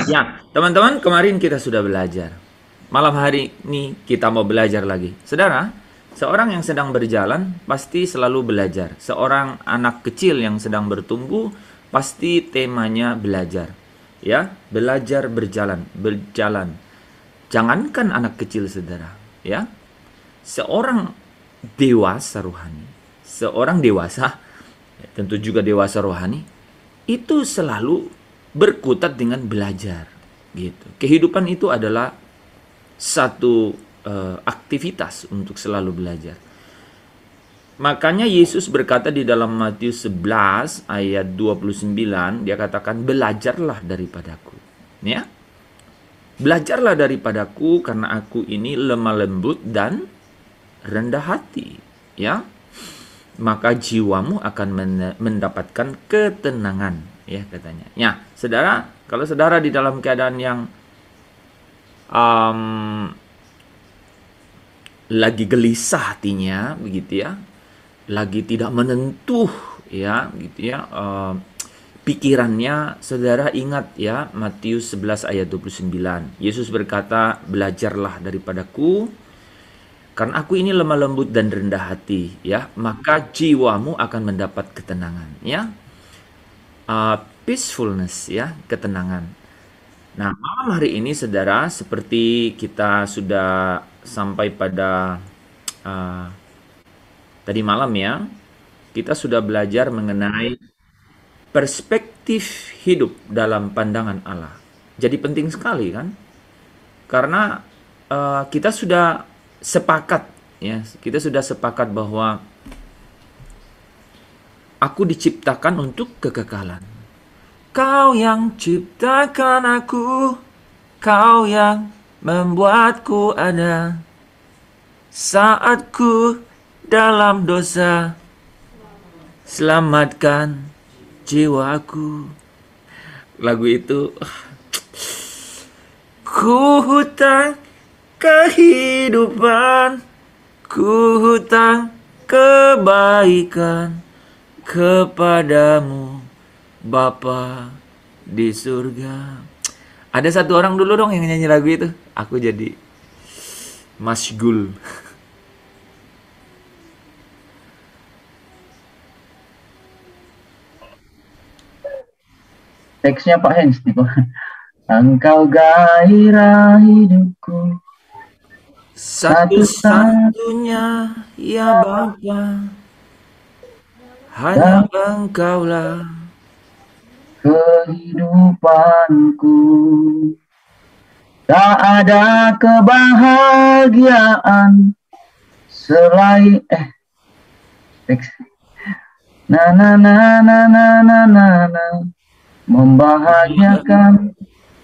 Ya, teman-teman, kemarin kita sudah belajar. Malam hari ini kita mau belajar lagi. Saudara, seorang yang sedang berjalan pasti selalu belajar. Seorang anak kecil yang sedang bertumbuh pasti temanya belajar. Ya, belajar berjalan, berjalan. Jangankan anak kecil, saudara, ya. Seorang dewasa rohani, seorang dewasa, tentu juga dewasa rohani, itu selalu berkutat dengan belajar, gitu. Kehidupan itu adalah satu aktivitas untuk selalu belajar. Makanya Yesus berkata di dalam Matius 11 ayat 29, dia katakan belajarlah daripadaku. Ya, belajarlah daripadaku karena aku ini lemah lembut dan rendah hati, ya. Maka jiwamu akan mendapatkan ketenangan, ya katanya. Ya, saudara, kalau saudara di dalam keadaan yang um, lagi gelisah hatinya, begitu ya, lagi tidak menentu, ya, gitu ya, pikirannya, saudara ingat ya Matius 11 ayat 29. Yesus berkata, belajarlah daripadaku karena aku ini lemah lembut dan rendah hati, ya, maka jiwamu akan mendapat ketenangan, ya. Peacefulness, ya, ketenangan. Nah, malam hari ini, saudara, seperti kita sudah sampai pada uh, tadi malam ya, kita sudah belajar mengenai perspektif hidup dalam pandangan Allah. Jadi penting sekali kan? Karena kita sudah sepakat, ya, kita sudah sepakat bahwa aku diciptakan untuk kekekalan. Kau yang ciptakan aku, kau yang membuatku ada. Saat ku dalam dosa, selamatkan jiwaku. Lagu itu, ku hutang kehidupan, ku hutang kebaikan kepadamu, Bapa di surga. Ada satu orang dulu dong yang nyanyi lagu itu. Aku jadi masgul. Teksnya Pak Hens nih Pak. Engkau gairah hidupku, satu-satunya Satu-satunya ya Bapa, hanya Engkaulah. kehidupanku. Tak ada kebahagiaan selain teks. Na na na na na na na na membahagiakan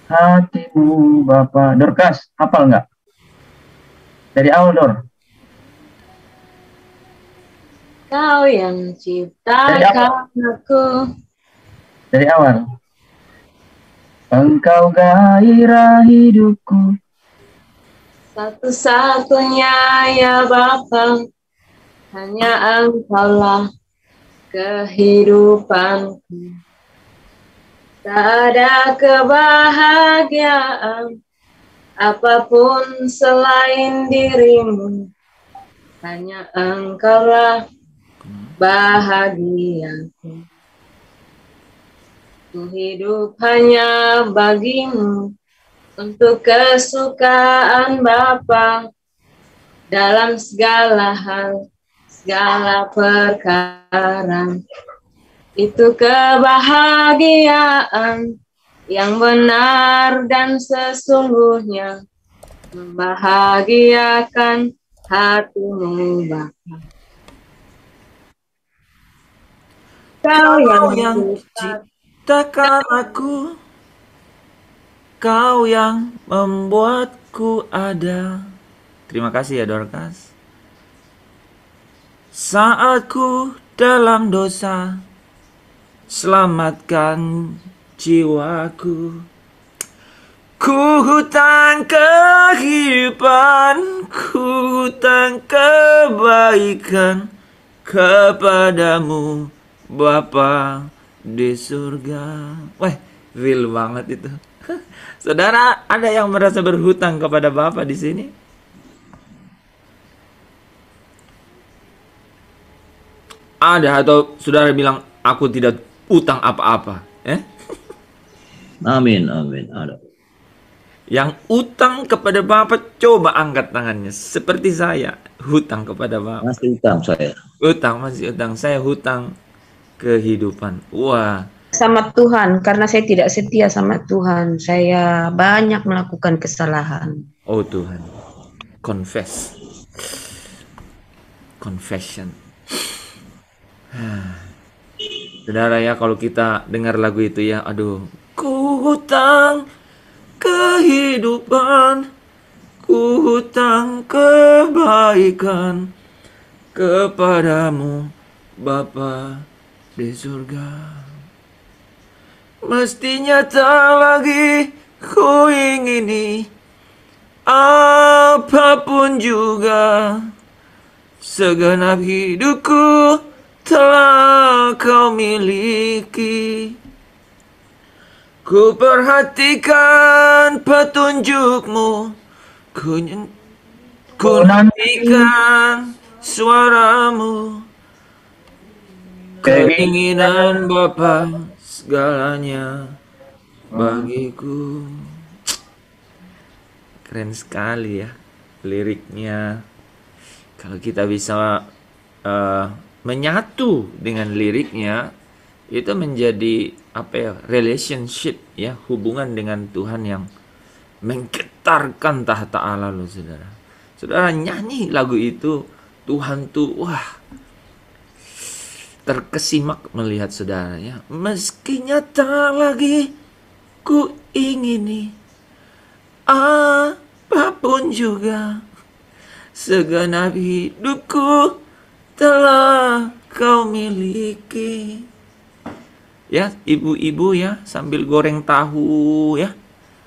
hatimu Bapak. Dorcas, hafal nggak? Dari awal Dor. Kau yang Dari awal. ciptakan aku. Dari awal. Engkau gairah hidupku, Satu-satunya ya Bapa, hanya Engkaulah kehidupanku. Tak ada kebahagiaan apapun selain dirimu, hanya Engkaulah bahagiaku. Ku hidup hanya bagimu, untuk kesukaan Bapa dalam segala hal, segala perkara. Itu kebahagiaan yang benar dan sesungguhnya, membahagiakan hatimu Bapa. Kau yang Ciptakan aku, kau yang membuatku ada. Terima kasih ya Dorcas. Saat ku dalam dosa, selamatkan jiwaku. Ku hutang kehidupan, ku hutang kebaikan kepadamu, Bapa di surga. Wah, real banget itu. Saudara, ada yang merasa berhutang kepada Bapa di sini? Ada, atau saudara bilang, aku tidak utang apa-apa? Amin, amin. Ada. Yang utang kepada Bapa, coba angkat tangannya. Seperti saya, hutang kepada Bapa. Masih utang saya. Utang, masih utang. Saya hutang kehidupan. Wah, Sama Tuhan, karena saya tidak setia sama Tuhan. Saya banyak melakukan kesalahan. oh Tuhan. Confess. Confession. Saudara ya, kalau kita dengar lagu itu ya, aduh, ku hutang kehidupan, ku hutang kebaikan kepadamu, Bapa di surga. Mestinya tak lagi ku ingini apapun juga, segenap hidupku telah kau miliki. Ku perhatikan petunjukmu, ku nantikan suaramu, keinginan Bapa segalanya bagiku. Keren sekali ya liriknya. Kalau kita bisa menyatu dengan liriknya, itu menjadi apa ya, relationship ya, hubungan dengan Tuhan yang menggetarkan tahta Allah loh saudara. Saudara nyanyi lagu itu, Tuhan tuh wah terkesimak melihat saudara ya. Meski nyata lagi ku ingini apapun juga, segenap hidupku telah kau miliki. Ya, ibu-ibu ya, sambil goreng tahu ya,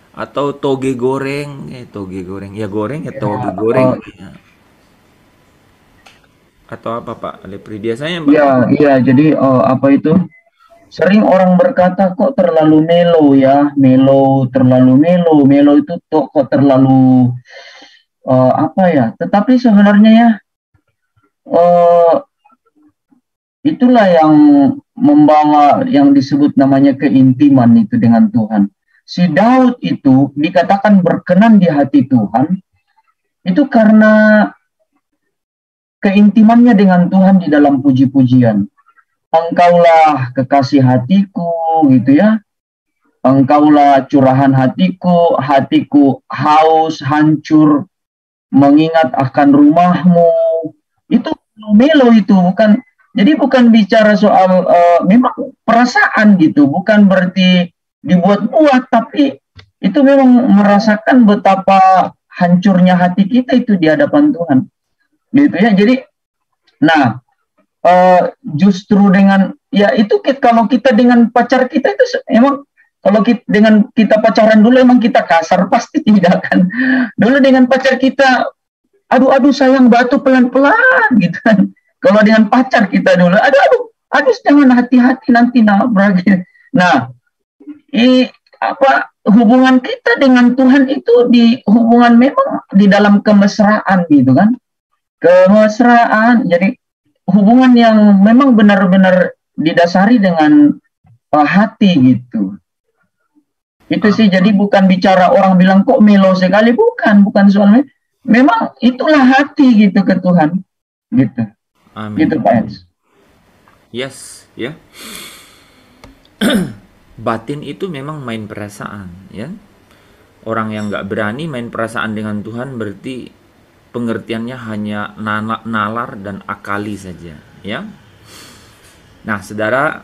atau toge goreng, toge goreng, ya goreng ya toge goreng. Ya. Atau apa Pak Lepri? Biasanya Iya, jadi apa itu? Sering orang berkata kok terlalu melo ya, terlalu melo itu kok terlalu apa ya? Tetapi sebenarnya ya itulah yang membawa yang disebut namanya keintiman itu dengan Tuhan. Si Daud itu dikatakan berkenan di hati Tuhan itu karena keintimannya dengan Tuhan di dalam puji-pujian. Engkaulah kekasih hatiku gitu ya. Engkaulah curahan hatiku, hatiku haus, hancur, mengingat akan rumahmu. Itu melo itu, bukan. Jadi bukan bicara soal memang perasaan gitu, bukan berarti dibuat-buat, tapi itu memang merasakan betapa hancurnya hati kita itu di hadapan Tuhan. Gitu ya. Jadi nah, justru dengan ya itu kalau kita dengan pacar kita itu emang kalau dengan kita pacaran dulu emang kita kasar pasti tidak kan. Dulu dengan pacar kita aduh sayang batu pelan-pelan gitu kan. Kalau dengan pacar kita dulu aduh jangan hati-hati nanti nabrak. Nah, hubungan kita dengan Tuhan itu di hubungan memang di dalam kemesraan gitu kan. Kemesraan, jadi hubungan yang memang benar-benar didasari dengan hati gitu. Itu sih, jadi bukan bicara orang bilang kok melo sekali, bukan soalnya. Memang itulah hati gitu ke Tuhan, gitu. Amin. Gitu Pak Ens. Yes, ya. Batin itu memang main perasaan, ya. Orang yang nggak berani main perasaan dengan Tuhan berarti pengertiannya hanya nalar dan akali saja, ya. Nah, saudara,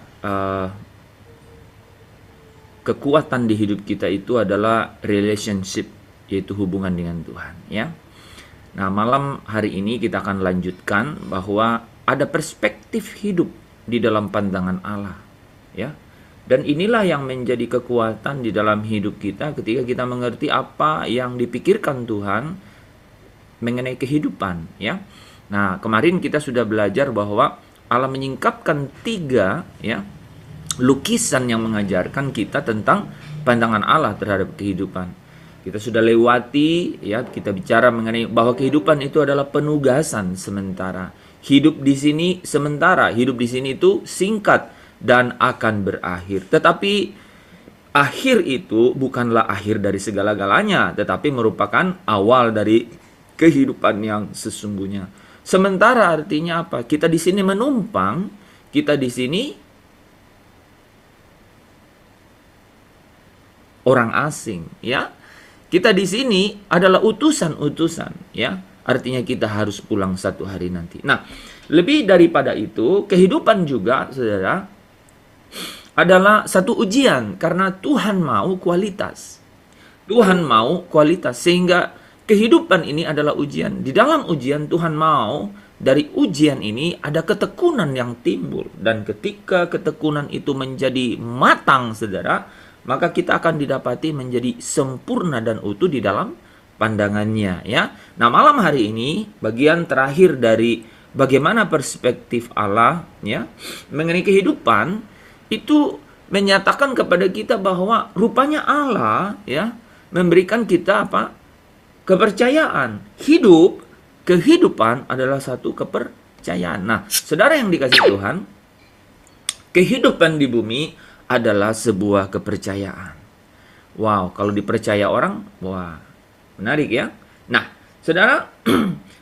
kekuatan di hidup kita itu adalah relationship, yaitu hubungan dengan Tuhan, ya. Nah, malam hari ini kita akan lanjutkan bahwa ada perspektif hidup di dalam pandangan Allah, ya. Dan inilah yang menjadi kekuatan di dalam hidup kita ketika kita mengerti apa yang dipikirkan Tuhan mengenai kehidupan, ya. Nah, kemarin kita sudah belajar bahwa Allah menyingkapkan 3 ya lukisan yang mengajarkan kita tentang pandangan Allah terhadap kehidupan. Kita sudah lewati, ya, kita bicara mengenai bahwa kehidupan itu adalah penugasan sementara. Hidup di sini sementara, hidup di sini itu singkat dan akan berakhir. Tetapi akhir itu bukanlah akhir dari segala-galanya, tetapi merupakan awal dari kehidupan yang sesungguhnya. Sementara artinya apa? Kita di sini menumpang, kita di sini orang asing, ya. Kita di sini adalah utusan-utusan, ya. Artinya kita harus pulang satu hari nanti. Nah, lebih daripada itu, kehidupan juga, saudara, adalah satu ujian karena Tuhan mau kualitas. Tuhan mau kualitas sehingga kehidupan ini adalah ujian. Di dalam ujian Tuhan mau dari ujian ini ada ketekunan yang timbul, dan ketika ketekunan itu menjadi matang, saudara, maka kita akan didapati menjadi sempurna dan utuh di dalam pandangannya, ya. Nah, malam hari ini bagian terakhir dari bagaimana perspektif Allah, ya, mengenai kehidupan itu menyatakan kepada kita bahwa rupanya Allah, ya, memberikan kita apa? Kepercayaan. Kehidupan adalah satu kepercayaan. Nah, saudara yang dikasihi Tuhan, kehidupan di bumi adalah sebuah kepercayaan. Wow, kalau dipercaya orang, wah, menarik ya. Nah, saudara,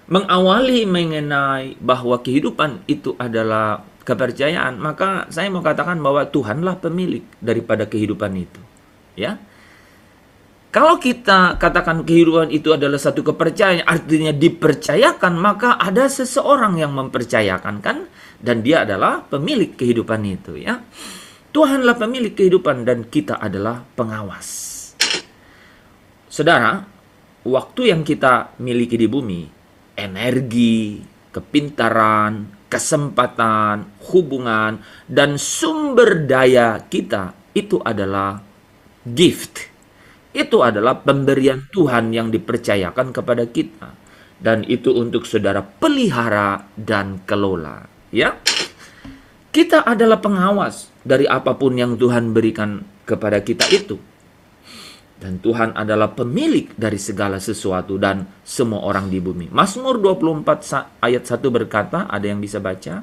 mengawali mengenai bahwa kehidupan itu adalah kepercayaan, maka saya mau katakan bahwa Tuhanlah pemilik daripada kehidupan itu. Ya. Kalau kita katakan kehidupan itu adalah satu kepercayaan, artinya dipercayakan, maka ada seseorang yang mempercayakan, kan? Dan dia adalah pemilik kehidupan itu, ya. Tuhanlah pemilik kehidupan dan kita adalah pengawas. Saudara, waktu yang kita miliki di bumi, energi, kepintaran, kesempatan, hubungan, dan sumber daya kita, itu adalah gift. Itu adalah pemberian Tuhan yang dipercayakan kepada kita. Dan itu untuk saudara pelihara dan kelola. Ya, kita adalah pengawas dari apapun yang Tuhan berikan kepada kita itu. Dan Tuhan adalah pemilik dari segala sesuatu dan semua orang di bumi. Mazmur 24 ayat 1 berkata, ada yang bisa baca?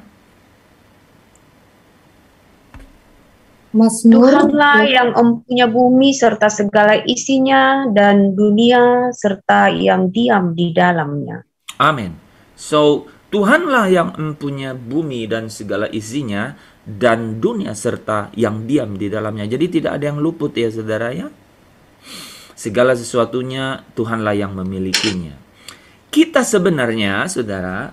Tuhanlah yang mempunyai bumi serta segala isinya dan dunia serta yang diam di dalamnya. Amin. So, Tuhanlah yang mempunyai bumi dan segala isinya dan dunia serta yang diam di dalamnya. Jadi tidak ada yang luput ya saudara ya. Segala sesuatunya Tuhanlah yang memilikinya. Kita sebenarnya saudara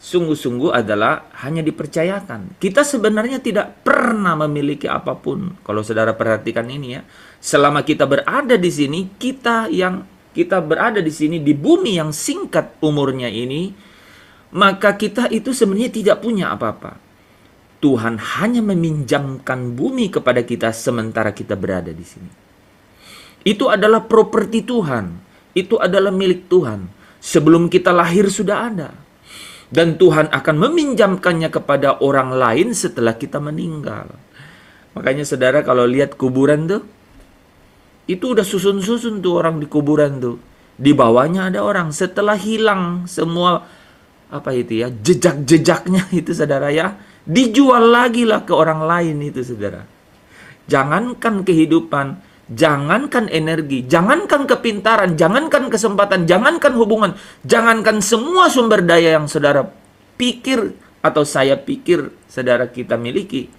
sungguh-sungguh adalah hanya dipercayakan. Kita sebenarnya tidak pernah memiliki apapun. Kalau saudara perhatikan ini ya, selama kita berada di sini, kita berada di sini di bumi yang singkat umurnya ini, maka kita itu sebenarnya tidak punya apa-apa. Tuhan hanya meminjamkan bumi kepada kita sementara kita berada di sini. Itu adalah properti Tuhan. Itu adalah milik Tuhan. Sebelum kita lahir sudah ada. Dan Tuhan akan meminjamkannya kepada orang lain setelah kita meninggal. Makanya saudara kalau lihat kuburan tuh, itu udah susun-susun tuh orang di kuburan tuh. Di bawahnya ada orang. Setelah hilang semua apa itu ya, jejak-jejaknya itu saudara ya, dijual lagi lah ke orang lain itu saudara. Jangankan kehidupan, jangankan energi, jangankan kepintaran, jangankan kesempatan, jangankan hubungan, jangankan semua sumber daya yang saudara pikir atau saya pikir saudara kita miliki.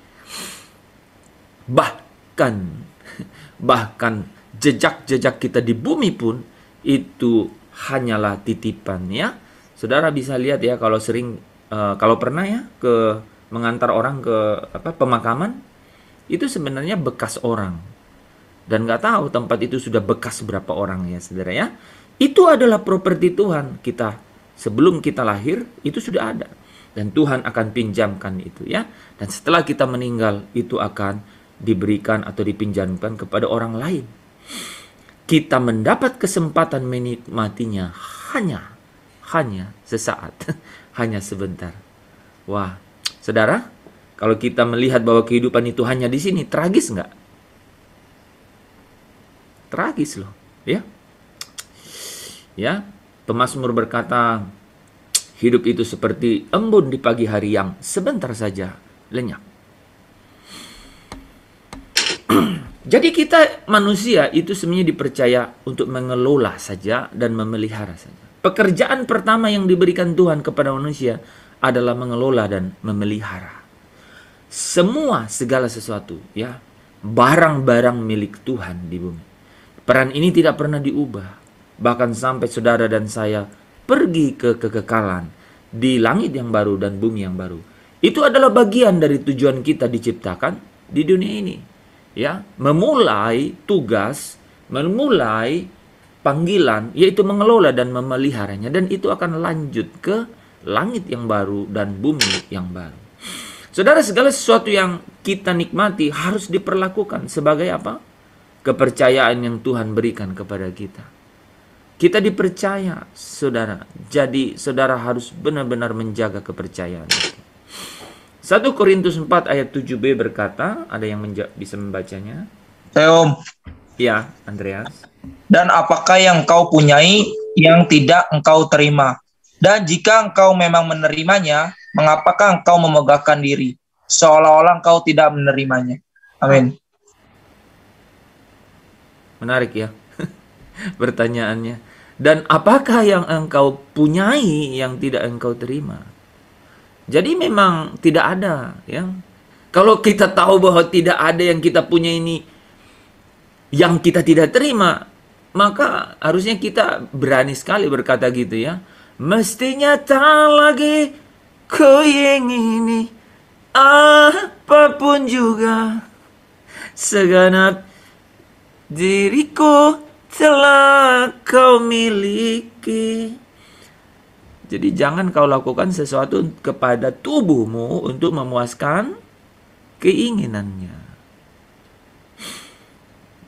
Bahkan jejak-jejak kita di bumi pun itu hanyalah titipan ya. Saudara bisa lihat ya kalau kalau pernah ya mengantar orang ke pemakaman, itu sebenarnya bekas orang. Dan nggak tahu tempat itu sudah bekas berapa orang ya saudara ya. Itu adalah properti Tuhan. Sebelum kita lahir itu sudah ada. Dan Tuhan akan pinjamkan itu ya. Dan setelah kita meninggal itu akan diberikan atau dipinjamkan kepada orang lain. Kita mendapat kesempatan menikmatinya hanya sesaat. Hanya sebentar. Wah, saudara, Kalau kita melihat bahwa kehidupan itu hanya di sini, tragis nggak? Tragis loh, ya. Ya, pemazmur berkata, hidup itu seperti embun di pagi hari yang sebentar saja lenyap. Jadi kita manusia itu sebenarnya dipercaya untuk mengelola saja dan memelihara saja. Pekerjaan pertama yang diberikan Tuhan kepada manusia adalah mengelola dan memelihara. Semua segala sesuatu, ya, barang-barang milik Tuhan di bumi. Peran ini tidak pernah diubah. Bahkan sampai saudara dan saya pergi ke kekekalan di langit yang baru dan bumi yang baru. Itu adalah bagian dari tujuan kita diciptakan di dunia ini. Ya, memulai tugas, memulai panggilan, yaitu mengelola dan memeliharanya. Dan itu akan lanjut ke langit yang baru dan bumi yang baru. Saudara, segala sesuatu yang kita nikmati harus diperlakukan sebagai apa? Kepercayaan yang Tuhan berikan kepada kita. Kita dipercaya, saudara. Jadi, saudara harus benar-benar menjaga kepercayaan itu. 1 Korintus 4 ayat 7b berkata, ada yang bisa membacanya? Saya Om. Ya, Andreas. Dan apakah yang engkau punyai yang tidak engkau terima? Dan jika engkau memang menerimanya, mengapakah engkau memegahkan diri seolah-olah engkau tidak menerimanya? Amin. Menarik ya pertanyaannya. Dan apakah yang engkau punyai yang tidak engkau terima? Jadi memang tidak ada, ya. Kalau kita tahu bahwa tidak ada yang kita punya ini yang kita tidak terima, maka harusnya kita berani sekali berkata gitu, ya. Mestinya tak lagi ku ingini apapun juga, segenap diriku telah kau miliki. Jadi jangan kau lakukan sesuatu kepada tubuhmu untuk memuaskan keinginannya.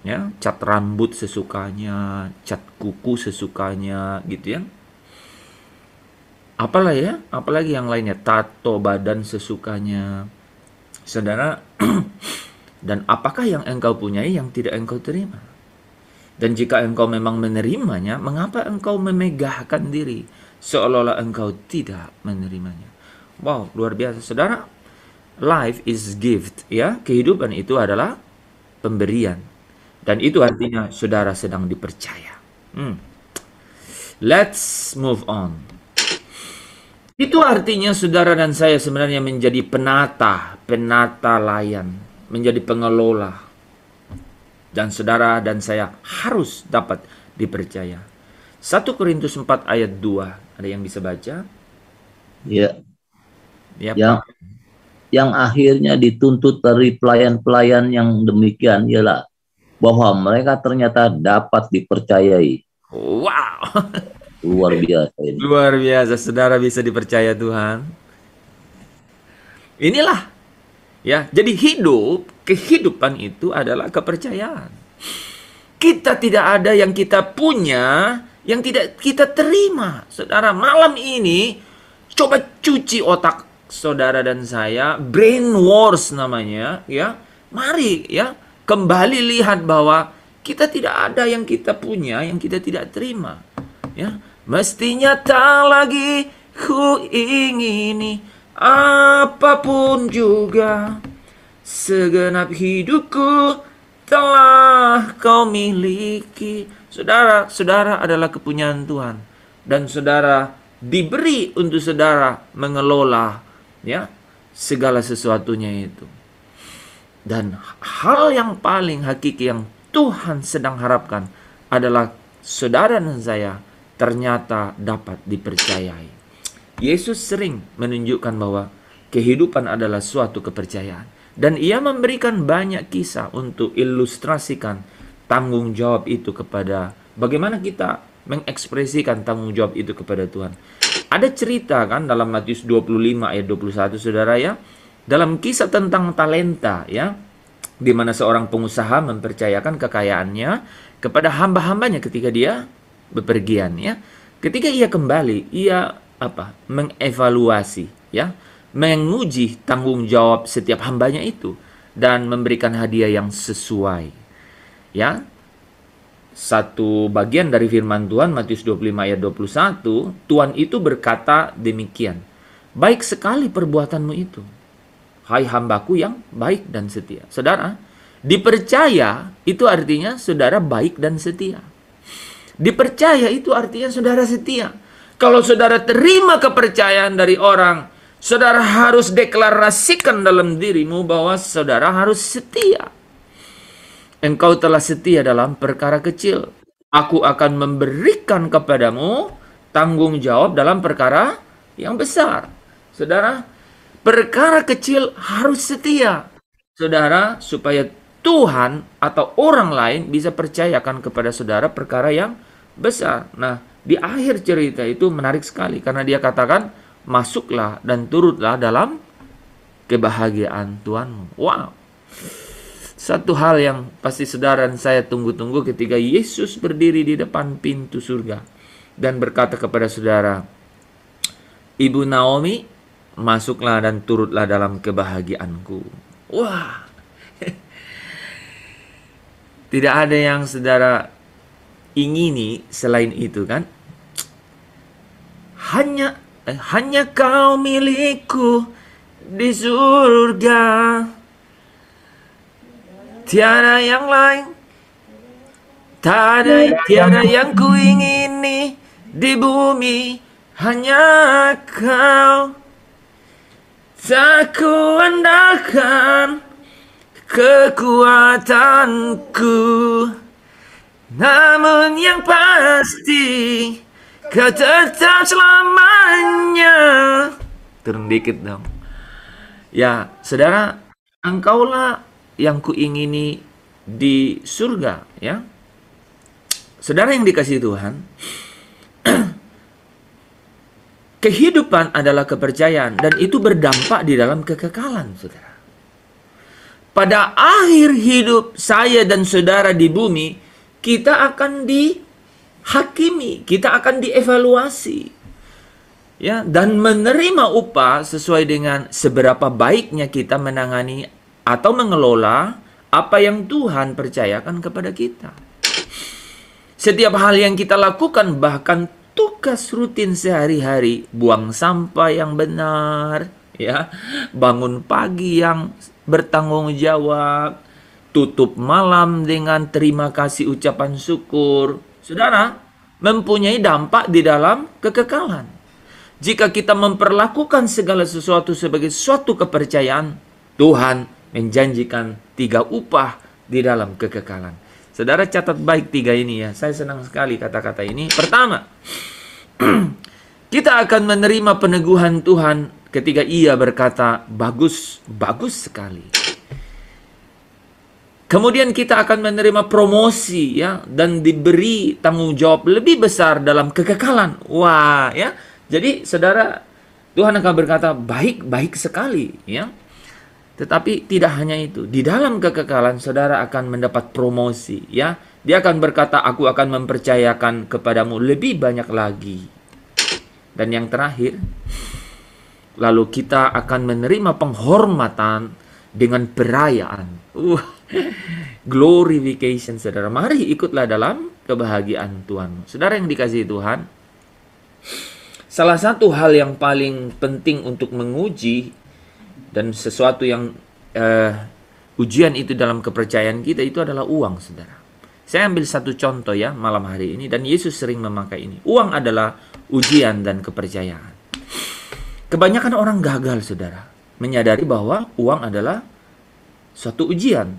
Ya, cat rambut sesukanya, cat kuku sesukanya, gitu ya. Apalagi yang lainnya, tato badan sesukanya. Saudara, dan apakah yang engkau punyai yang tidak engkau terima? Dan jika engkau memang menerimanya, mengapa engkau memegahkan diri seolah-olah engkau tidak menerimanya? Wow, luar biasa, saudara. Life is gift, ya. Kehidupan itu adalah pemberian. Dan itu artinya saudara sedang dipercaya. Let's move on. Itu artinya saudara dan saya sebenarnya menjadi penata layan, menjadi pengelola. Dan saudara dan saya harus dapat dipercaya. 1 Korintus 4 ayat 2. Ada yang bisa baca? Ya. Ya, yang akhirnya dituntut dari pelayan-pelayan yang demikian ialah bahwa mereka ternyata dapat dipercayai. Wow. Luar biasa ini. Luar biasa, saudara bisa dipercaya Tuhan. Inilah, ya. Jadi kehidupan itu adalah kepercayaan. Kita tidak ada yang kita punya yang tidak kita terima. Saudara, malam ini coba cuci otak saudara dan saya, brainwash namanya, ya. Mari, ya, kembali lihat bahwa kita tidak ada yang kita punya yang kita tidak terima, ya. Mestinya tak lagi ku ingini apapun juga, segenap hidupku telah kau miliki. Saudara adalah kepunyaan Tuhan. Dan saudara diberi untuk saudara mengelola, ya, segala sesuatunya itu. Dan hal yang paling hakiki yang Tuhan sedang harapkan adalah saudara dan saya ternyata dapat dipercayai. Yesus sering menunjukkan bahwa kehidupan adalah suatu kepercayaan. Dan ia memberikan banyak kisah untuk ilustrasikan tanggung jawab itu kepada, bagaimana kita mengekspresikan tanggung jawab itu kepada Tuhan. Ada cerita kan dalam Matius 25 ayat 21, saudara, ya. Dalam kisah tentang talenta, ya, di mana seorang pengusaha mempercayakan kekayaannya kepada hamba-hambanya ketika dia bepergian, ya. Ketika ia kembali, ia mengevaluasi, ya, menguji tanggung jawab setiap hambanya itu dan memberikan hadiah yang sesuai. Ya, satu bagian dari firman Tuhan Matius 25 ayat 21, Tuhan itu berkata demikian, baik sekali perbuatanmu itu, hai hambaku yang baik dan setia. Saudara, dipercaya itu artinya saudara baik dan setia. Dipercaya itu artinya saudara setia. Kalau saudara terima kepercayaan dari orang, saudara harus deklarasikan dalam dirimu bahwa saudara harus setia. Engkau telah setia dalam perkara kecil, aku akan memberikan kepadamu tanggung jawab dalam perkara yang besar. Saudara, perkara kecil harus setia, saudara, supaya Tuhan atau orang lain bisa percayakan kepada saudara perkara yang besar. Nah, di akhir cerita itu menarik sekali karena dia katakan, masuklah dan turutlah dalam kebahagiaan Tuhanmu. Wow. Satu hal yang pasti saudara dan saya tunggu-tunggu ketika Yesus berdiri di depan pintu surga dan berkata kepada saudara, Ibu Naomi, masuklah dan turutlah dalam kebahagiaanku. Wah. Tidak ada yang saudara ingini selain itu kan? Hanya kau milikku di surga. Tiada yang lain, tiada yang ku ingini di bumi, hanya kau. Tak ku andalkan kekuatanku, namun yang pasti kau tetap selamanya. Turun dikit dong. Ya, saudara, engkaulah yang kuingini di surga, ya. Saudara yang dikasihi Tuhan, kehidupan adalah kepercayaan dan itu berdampak di dalam kekekalan, saudara. Pada akhir hidup saya dan saudara di bumi, kita akan dihakimi, kita akan dievaluasi, ya, dan menerima upah sesuai dengan seberapa baiknya kita menangani atau mengelola apa yang Tuhan percayakan kepada kita. Setiap hal yang kita lakukan, bahkan tugas rutin sehari-hari, buang sampah yang benar, ya, bangun pagi yang bertanggung jawab, tutup malam dengan terima kasih ucapan syukur, saudara, mempunyai dampak di dalam kekekalan. Jika kita memperlakukan segala sesuatu sebagai suatu kepercayaan, Tuhan menjanjikan 3 upah di dalam kekekalan. Saudara catat baik 3 ini ya. Saya senang sekali kata-kata ini. Pertama, kita akan menerima peneguhan Tuhan ketika Ia berkata, bagus, bagus sekali. Kemudian kita akan menerima promosi ya, dan diberi tanggung jawab lebih besar dalam kekekalan. Wah, ya. Jadi saudara, Tuhan akan berkata, baik, baik sekali ya. Tetapi tidak hanya itu. Di dalam kekekalan saudara akan mendapat promosi, ya. Dia akan berkata, aku akan mempercayakan kepadamu lebih banyak lagi. Dan yang terakhir, lalu kita akan menerima penghormatan dengan perayaan. Glorification, saudara. Mari ikutlah dalam kebahagiaan Tuhan. Saudara yang dikasihi Tuhan, salah satu hal yang paling penting untuk menguji dan sesuatu yang ujian itu dalam kepercayaan kita itu adalah uang, saudara. Saya ambil satu contoh ya malam hari ini, dan Yesus sering memakai ini. Uang adalah ujian dan kepercayaan. Kebanyakan orang gagal, saudara, menyadari bahwa uang adalah suatu ujian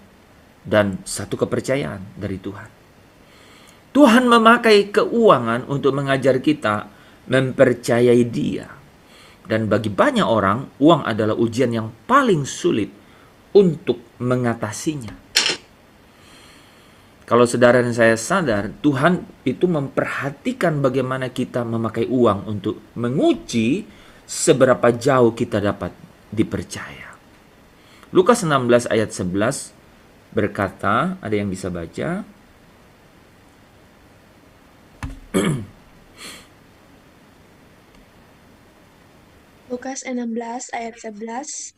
dan satu kepercayaan dari Tuhan. Tuhan memakai keuangan untuk mengajar kita mempercayai Dia. Dan bagi banyak orang, uang adalah ujian yang paling sulit untuk mengatasinya. Kalau saudara dan saya sadar, Tuhan itu memperhatikan bagaimana kita memakai uang untuk menguji seberapa jauh kita dapat dipercaya. Lukas 16 ayat 11 berkata, ada yang bisa baca? Lukas 16 ayat 11.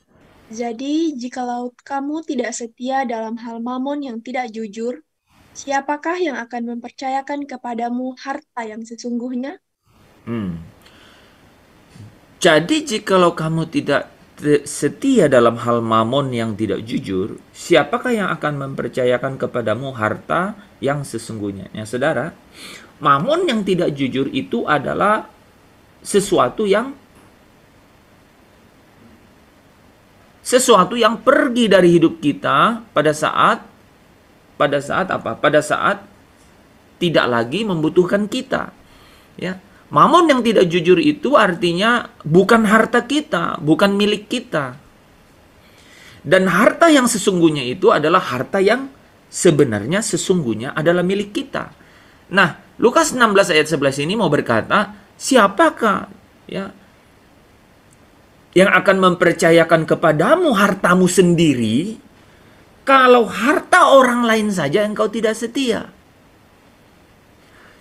Jadi, jikalau kamu tidak setia dalam hal mamon yang tidak jujur, siapakah yang akan mempercayakan kepadamu harta yang sesungguhnya? Jadi jikalau kamu tidak setia dalam hal mamon yang tidak jujur, siapakah yang akan mempercayakan kepadamu harta yang sesungguhnya? Ya, saudara, mamon yang tidak jujur itu adalah sesuatu yang pergi dari hidup kita pada saat apa? Pada saat tidak lagi membutuhkan kita. Ya. Mamon yang tidak jujur itu artinya bukan harta kita, bukan milik kita. Dan harta yang sesungguhnya itu adalah harta yang sebenarnya sesungguhnya adalah milik kita. Nah, Lukas 16 ayat 11 ini mau berkata, siapakah ya yang akan mempercayakan kepadamu hartamu sendiri kalau harta orang lain saja engkau tidak setia?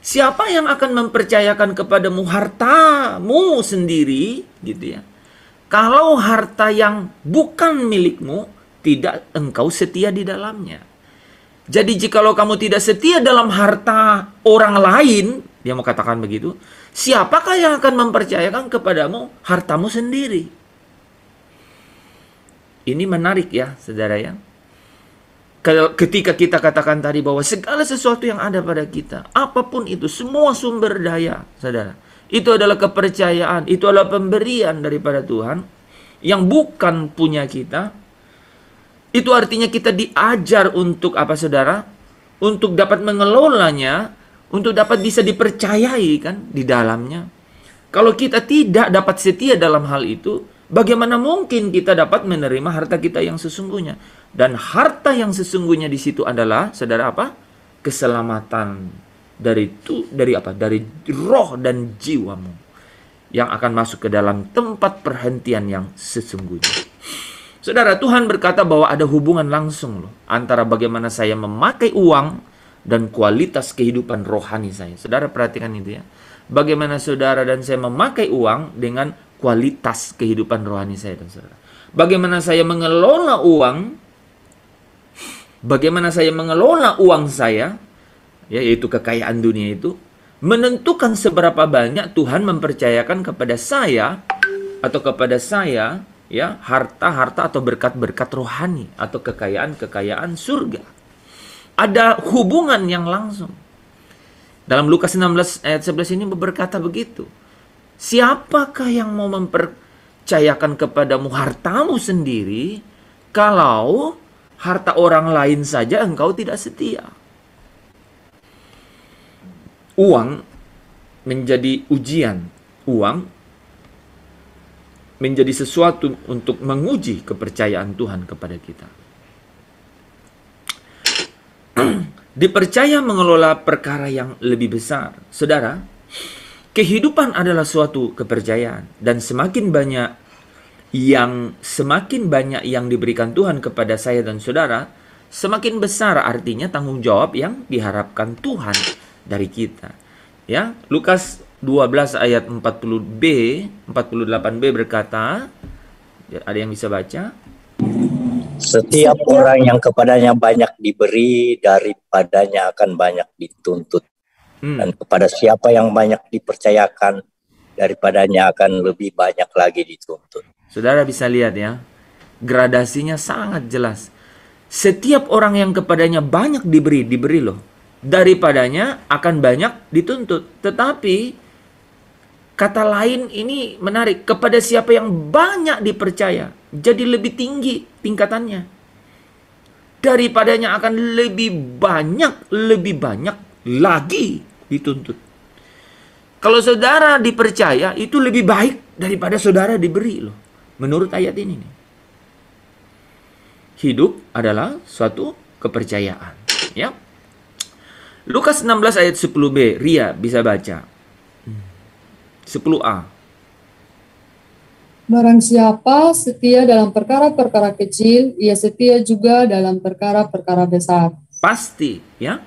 Siapa yang akan mempercayakan kepadamu hartamu sendiri, gitu ya? Kalau harta yang bukan milikmu tidak engkau setia di dalamnya. Jadi jikalau kamu tidak setia dalam harta orang lain, dia mau katakan begitu, siapakah yang akan mempercayakan kepadamu hartamu sendiri? Ini menarik ya, saudara ya. Ketika kita katakan tadi bahwa segala sesuatu yang ada pada kita, apapun itu, semua sumber daya, saudara, itu adalah kepercayaan, itu adalah pemberian daripada Tuhan yang bukan punya kita. Itu artinya kita diajar untuk apa, saudara? Untuk dapat mengelolanya, untuk dapat bisa dipercayai kan di dalamnya. Kalau kita tidak dapat setia dalam hal itu, bagaimana mungkin kita dapat menerima harta kita yang sesungguhnya? Dan harta yang sesungguhnya di situ adalah, saudara, apa? Keselamatan dari apa? Dari roh dan jiwamu yang akan masuk ke dalam tempat perhentian yang sesungguhnya. Saudara, Tuhan berkata bahwa ada hubungan langsung loh antara bagaimana saya memakai uang dan kualitas kehidupan rohani saya. Saudara perhatikan itu ya. Bagaimana saudara dan saya memakai uang dengan kualitas kehidupan rohani saya dan saudara. Bagaimana saya mengelola uang, bagaimana saya mengelola uang saya, yaitu kekayaan dunia itu, menentukan seberapa banyak Tuhan mempercayakan kepada saya atau kepada saya ya harta-harta atau berkat-berkat rohani atau kekayaan-kekayaan surga. Ada hubungan yang langsung. Dalam Lukas 16 ayat 11 ini berkata begitu. Siapakah yang mau mempercayakan kepadamu hartamu sendiri kalau harta orang lain saja engkau tidak setia? Uang menjadi ujian. Uang menjadi sesuatu untuk menguji kepercayaan Tuhan kepada kita. Dipercaya mengelola perkara yang lebih besar. Saudara, kehidupan adalah suatu kepercayaan. Dan semakin banyak yang diberikan Tuhan kepada saya dan saudara, semakin besar artinya tanggung jawab yang diharapkan Tuhan dari kita. Ya, Lukas 12 ayat 48b berkata, ada yang bisa baca? Setiap orang yang kepadanya banyak diberi, daripadanya akan banyak dituntut. Dan kepada siapa yang banyak dipercayakan, daripadanya akan lebih banyak lagi dituntut. Saudara bisa lihat ya, gradasinya sangat jelas. Setiap orang yang kepadanya banyak diberi loh. Daripadanya akan banyak dituntut. Tetapi kata lain ini menarik, kepada siapa yang banyak dipercaya, jadi lebih tinggi tingkatannya. Daripadanya akan lebih banyak lagi dituntut. Kalau saudara dipercaya, itu lebih baik daripada saudara diberi loh. Menurut ayat ini nih. Hidup adalah suatu kepercayaan. Ya. Lukas 16 ayat 10b, Ria bisa baca. 10a. Barang siapa setia dalam perkara-perkara kecil, ia setia juga dalam perkara-perkara besar. Pasti, ya.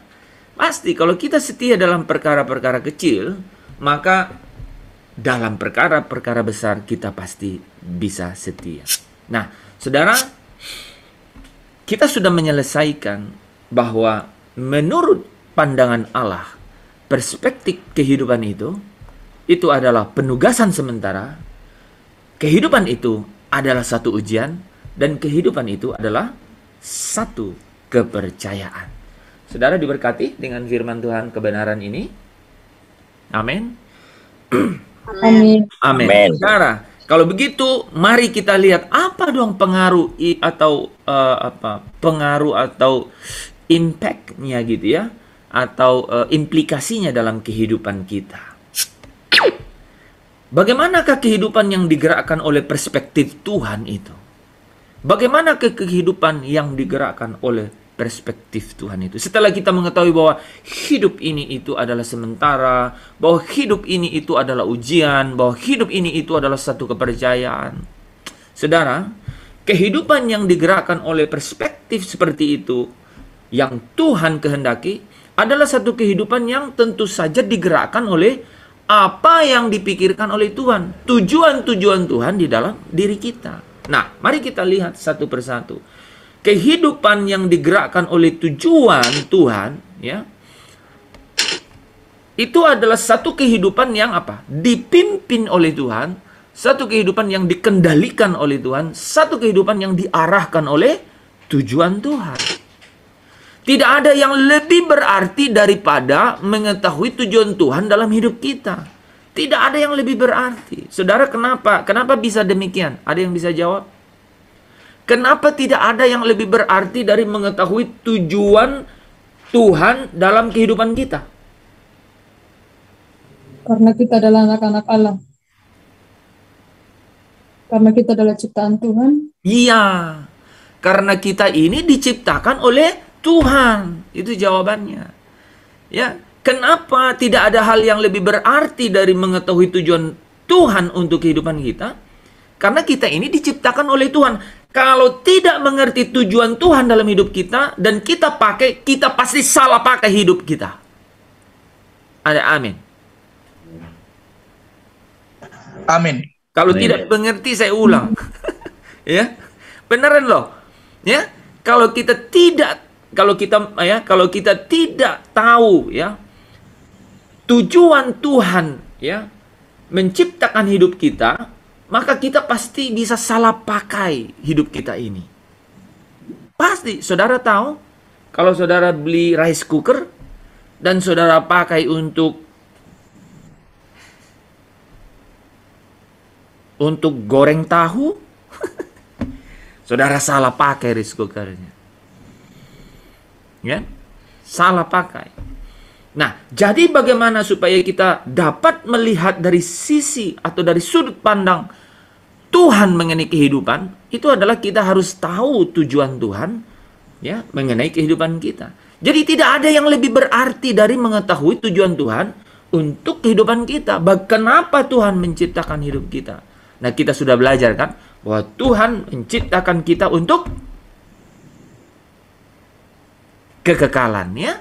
Pasti kalau kita setia dalam perkara-perkara kecil, maka dalam perkara-perkara besar kita pasti bisa setia. Nah, saudara, kita sudah menyelesaikan bahwa menurut pandangan Allah, perspektif kehidupan itu adalah penugasan sementara, kehidupan itu adalah satu ujian, dan kehidupan itu adalah satu kepercayaan. Saudara diberkati dengan firman Tuhan kebenaran ini. Amin. Amin. Amin. Saudara, kalau begitu mari kita lihat apa dong pengaruh atau impact-nya gitu ya, atau implikasinya dalam kehidupan kita. Bagaimanakah kehidupan yang digerakkan oleh perspektif Tuhan itu? Bagaimanakah kehidupan yang digerakkan oleh perspektif Tuhan itu? Setelah kita mengetahui bahwa hidup ini itu adalah sementara, bahwa hidup ini itu adalah ujian, bahwa hidup ini itu adalah satu kepercayaan. Saudara, kehidupan yang digerakkan oleh perspektif seperti itu, yang Tuhan kehendaki, adalah satu kehidupan yang tentu saja digerakkan oleh apa yang dipikirkan oleh Tuhan. Tujuan-tujuan Tuhan di dalam diri kita. Nah, mari kita lihat satu persatu. Kehidupan yang digerakkan oleh tujuan Tuhan, ya, itu adalah satu kehidupan yang apa? Dipimpin oleh Tuhan, satu kehidupan yang dikendalikan oleh Tuhan, satu kehidupan yang diarahkan oleh tujuan Tuhan. Tidak ada yang lebih berarti daripada mengetahui tujuan Tuhan dalam hidup kita. Tidak ada yang lebih berarti. Saudara, kenapa? Kenapa bisa demikian? Ada yang bisa jawab? Kenapa tidak ada yang lebih berarti dari mengetahui tujuan Tuhan dalam kehidupan kita? Karena kita adalah anak-anak Allah. Karena kita adalah ciptaan Tuhan. Iya. Karena kita ini diciptakan oleh Tuhan. Itu jawabannya. Ya, kenapa tidak ada hal yang lebih berarti dari mengetahui tujuan Tuhan untuk kehidupan kita? Karena kita ini diciptakan oleh Tuhan. Kalau tidak mengerti tujuan Tuhan dalam hidup kita dan kita pakai, kita pasti salah pakai hidup kita. Ada amin. Amin. Kalau Amin. tidak mengerti saya ulang. Ya. Beneran loh. Ya. Kalau kita tidak tahu ya tujuan Tuhan ya menciptakan hidup kita, maka kita pasti bisa salah pakai hidup kita ini. Pasti. Saudara tahu, kalau saudara beli rice cooker dan saudara pakai untuk goreng tahu, saudara salah pakai rice cookernya. Ya, salah pakai. Nah, jadi bagaimana supaya kita dapat melihat dari sisi atau dari sudut pandang Tuhan mengenai kehidupan, itu adalah kita harus tahu tujuan Tuhan ya mengenai kehidupan kita. Jadi tidak ada yang lebih berarti dari mengetahui tujuan Tuhan untuk kehidupan kita. Kenapa Tuhan menciptakan hidup kita? Nah, kita sudah belajar kan bahwa Tuhan menciptakan kita untuk kekekalan ya,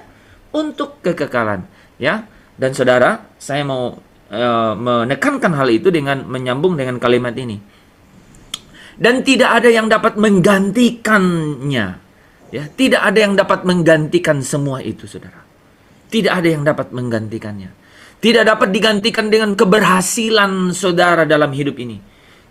untuk kekekalan ya. Dan saudara, saya mau menekankan hal itu dengan menyambung dengan kalimat ini. Dan tidak ada yang dapat menggantikannya ya, tidak ada yang dapat menggantikan semua itu, saudara. Tidak ada yang dapat menggantikannya. Tidak dapat digantikan dengan keberhasilan saudara dalam hidup ini.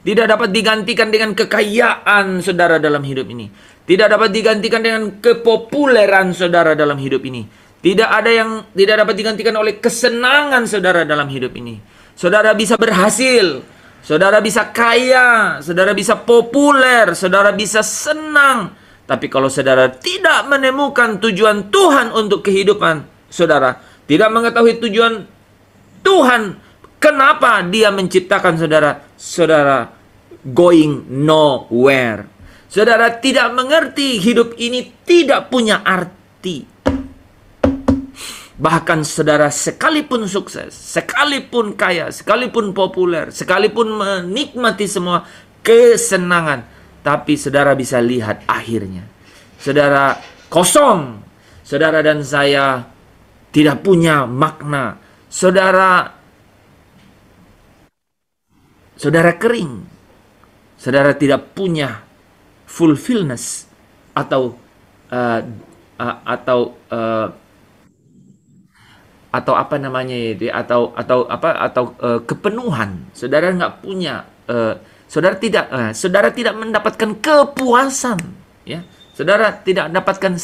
Tidak dapat digantikan dengan kekayaan saudara dalam hidup ini. Tidak dapat digantikan dengan kepopuleran saudara dalam hidup ini. Tidak dapat digantikan oleh kesenangan saudara dalam hidup ini. Saudara bisa berhasil, saudara bisa kaya, saudara bisa populer, saudara bisa senang. Tapi kalau saudara tidak menemukan tujuan Tuhan untuk kehidupan saudara, tidak mengetahui tujuan Tuhan, kenapa Dia menciptakan saudara, saudara going nowhere. Saudara tidak mengerti hidup ini tidak punya arti. Bahkan saudara sekalipun sukses, sekalipun kaya, sekalipun populer, sekalipun menikmati semua kesenangan, tapi saudara bisa lihat akhirnya. Saudara kosong. Saudara dan saya tidak punya makna. Saudara saudara kering, saudara tidak punya fulfillness atau apa namanya itu, kepenuhan. Saudara nggak punya, saudara tidak mendapatkan kepuasan, ya. Saudara tidak mendapatkan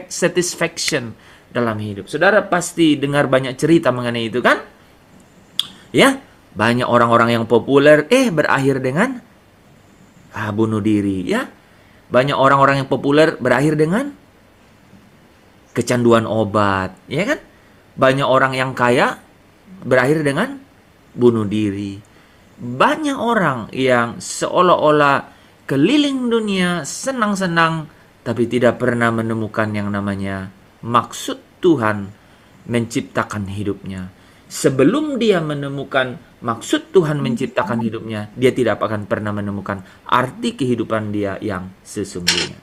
satisfaction dalam hidup. Saudara pasti dengar banyak cerita mengenai itu, kan? Ya, banyak orang-orang yang populer berakhir dengan bunuh diri, ya. Banyak orang-orang yang populer berakhir dengan kecanduan obat, ya kan? Banyak orang yang kaya berakhir dengan bunuh diri. Banyak orang yang seolah-olah keliling dunia senang-senang, tapi tidak pernah menemukan yang namanya maksud Tuhan menciptakan hidupnya. Sebelum dia menemukan maksud Tuhan menciptakan hidupnya, dia tidak akan pernah menemukan arti kehidupan dia yang sesungguhnya.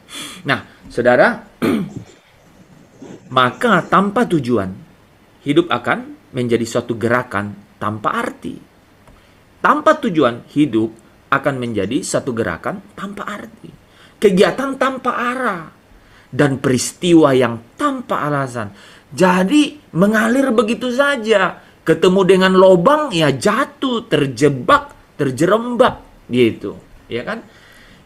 Nah, saudara, maka tanpa tujuan, hidup akan menjadi suatu gerakan tanpa arti. Tanpa tujuan, hidup akan menjadi satu gerakan tanpa arti. Kegiatan tanpa arah. Dan peristiwa yang tanpa alasan. Jadi mengalir begitu saja. Ketemu dengan lobang, ya jatuh, terjebak, terjerembab. Gitu. Ya kan?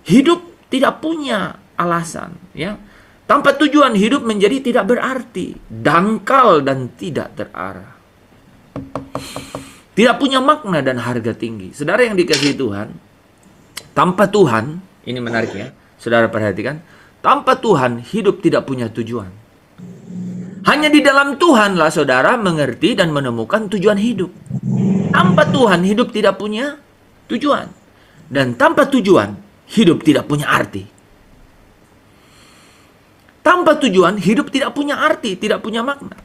Hidup tidak punya alasan. Ya. Tanpa tujuan, hidup menjadi tidak berarti. Dangkal dan tidak terarah. Tidak punya makna dan harga tinggi. Saudara yang dikasihi Tuhan, tanpa Tuhan, ini menarik ya, saudara perhatikan, tanpa Tuhan hidup tidak punya tujuan. Hanya di dalam Tuhanlah saudara mengerti dan menemukan tujuan hidup. Tanpa Tuhan hidup tidak punya tujuan. Dan tanpa tujuan hidup tidak punya arti. Tanpa tujuan hidup tidak punya arti, tidak punya makna.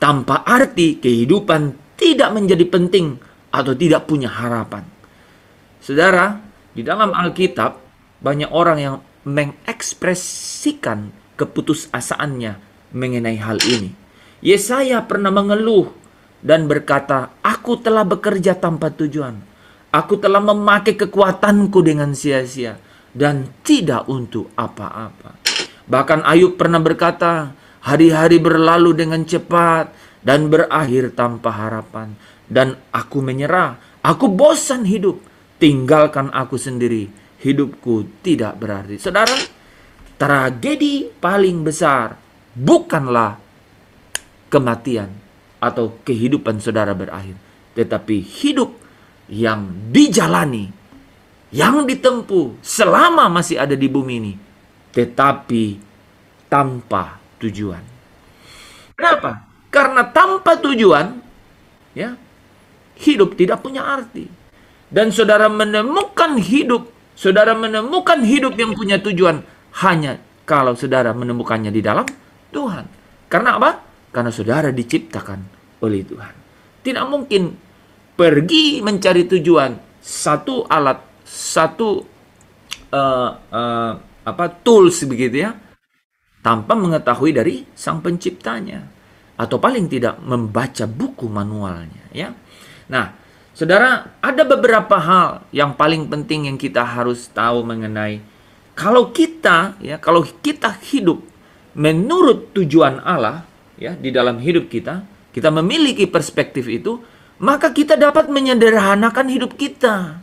Tanpa arti kehidupan tidak menjadi penting atau tidak punya harapan. Saudara, di dalam Alkitab banyak orang yang mengekspresikan keputusasaannya mengenai hal ini. Yesaya pernah mengeluh dan berkata, "Aku telah bekerja tanpa tujuan. Aku telah memakai kekuatanku dengan sia-sia dan tidak untuk apa-apa." Bahkan Ayub pernah berkata, "Hari-hari berlalu dengan cepat dan berakhir tanpa harapan. Dan aku menyerah, aku bosan hidup. Tinggalkan aku sendiri, hidupku tidak berarti." Saudara, tragedi paling besar bukanlah kematian atau kehidupan saudara berakhir, tetapi hidup yang dijalani, yang ditempuh selama masih ada di bumi ini, tetapi tanpa tujuan. Kenapa? Karena tanpa tujuan, ya, hidup tidak punya arti. Dan saudara menemukan hidup yang punya tujuan hanya kalau saudara menemukannya di dalam Tuhan. Karena apa? Karena saudara diciptakan oleh Tuhan. Tidak mungkin pergi mencari tujuan, satu alat, satu tools begitu ya, tanpa mengetahui dari Sang Penciptanya. Atau paling tidak membaca buku manualnya, ya. Nah, saudara, ada beberapa hal yang paling penting yang kita harus tahu mengenai kalau kita hidup menurut tujuan Allah, ya, di dalam hidup kita memiliki perspektif itu, maka kita dapat menyederhanakan hidup kita.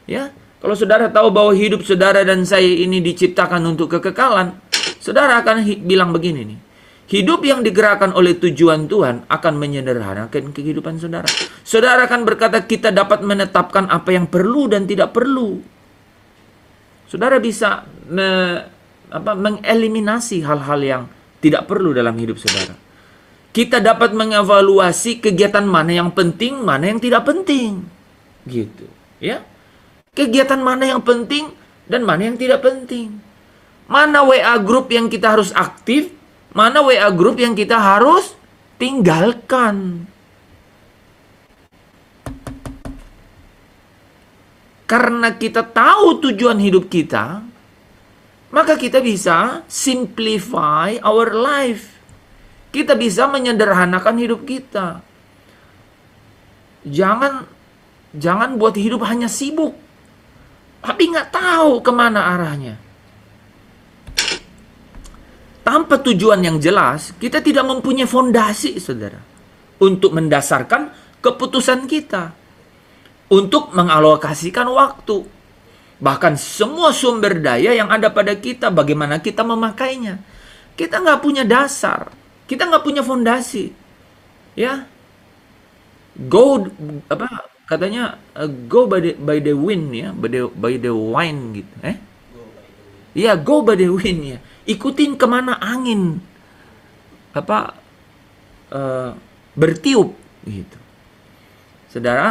Ya, kalau saudara tahu bahwa hidup saudara dan saya ini diciptakan untuk kekekalan, saudara akan bilang begini nih. Hidup yang digerakkan oleh tujuan Tuhan akan menyederhanakan kehidupan saudara. Saudara akan berkata kita dapat menetapkan apa yang perlu dan tidak perlu. Saudara bisa mengeliminasi hal-hal yang tidak perlu dalam hidup saudara. Kita dapat mengevaluasi kegiatan mana yang penting, mana yang tidak penting. Gitu, ya. Kegiatan mana yang penting dan mana yang tidak penting. Mana WA group yang kita harus aktif, mana WA group yang kita harus tinggalkan. Karena kita tahu tujuan hidup kita, maka kita bisa simplify our life. Kita bisa menyederhanakan hidup kita. Jangan Jangan buat hidup hanya sibuk, tapi nggak tahu kemana arahnya. Tanpa tujuan yang jelas, kita tidak mempunyai fondasi, saudara, untuk mendasarkan keputusan kita, untuk mengalokasikan waktu, bahkan semua sumber daya yang ada pada kita, bagaimana kita memakainya. Kita nggak punya dasar, kita nggak punya fondasi, ya. Go apa katanya go by the wind, ya, by the wine gitu, ya, go by the wind, ya. Ikutin kemana angin bertiup gitu. Saudara,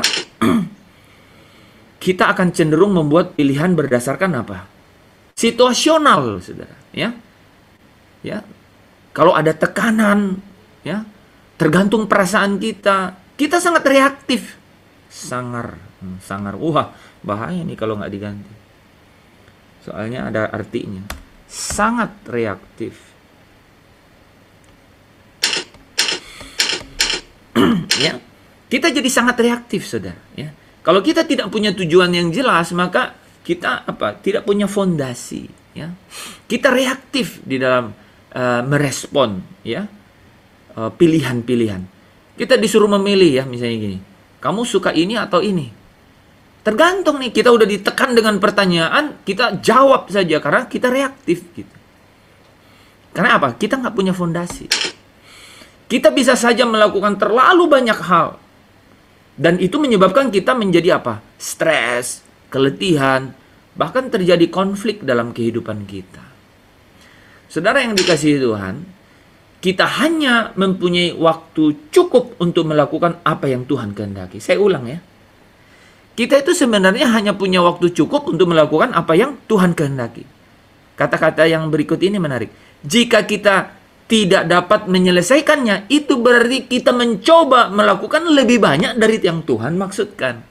kita akan cenderung membuat pilihan berdasarkan apa? Situasional, saudara, ya. Ya. Kalau ada tekanan, ya, tergantung perasaan kita, kita sangat reaktif. Sangar. Wah, bahaya nih kalau nggak diganti. Soalnya ada artinya. Sangat reaktif. Ya. Kita jadi sangat reaktif, saudara, ya. Kalau kita tidak punya tujuan yang jelas, maka kita tidak punya fondasi, ya. Kita reaktif di dalam merespon, ya, pilihan-pilihan. Kita disuruh memilih, ya, misalnya gini. Kamu suka ini atau ini? Tergantung nih, kita udah ditekan dengan pertanyaan, kita jawab saja karena kita reaktif gitu. Karena apa? Kita nggak punya fondasi. Kita bisa saja melakukan terlalu banyak hal. Dan itu menyebabkan kita menjadi apa? Stres, keletihan, bahkan terjadi konflik dalam kehidupan kita. Saudara yang dikasihi Tuhan, kita hanya mempunyai waktu cukup untuk melakukan apa yang Tuhan kehendaki. Saya ulang, ya. Kita itu sebenarnya hanya punya waktu cukup untuk melakukan apa yang Tuhan kehendaki. Kata-kata yang berikut ini menarik. Jika kita tidak dapat menyelesaikannya, itu berarti kita mencoba melakukan lebih banyak dari yang Tuhan maksudkan.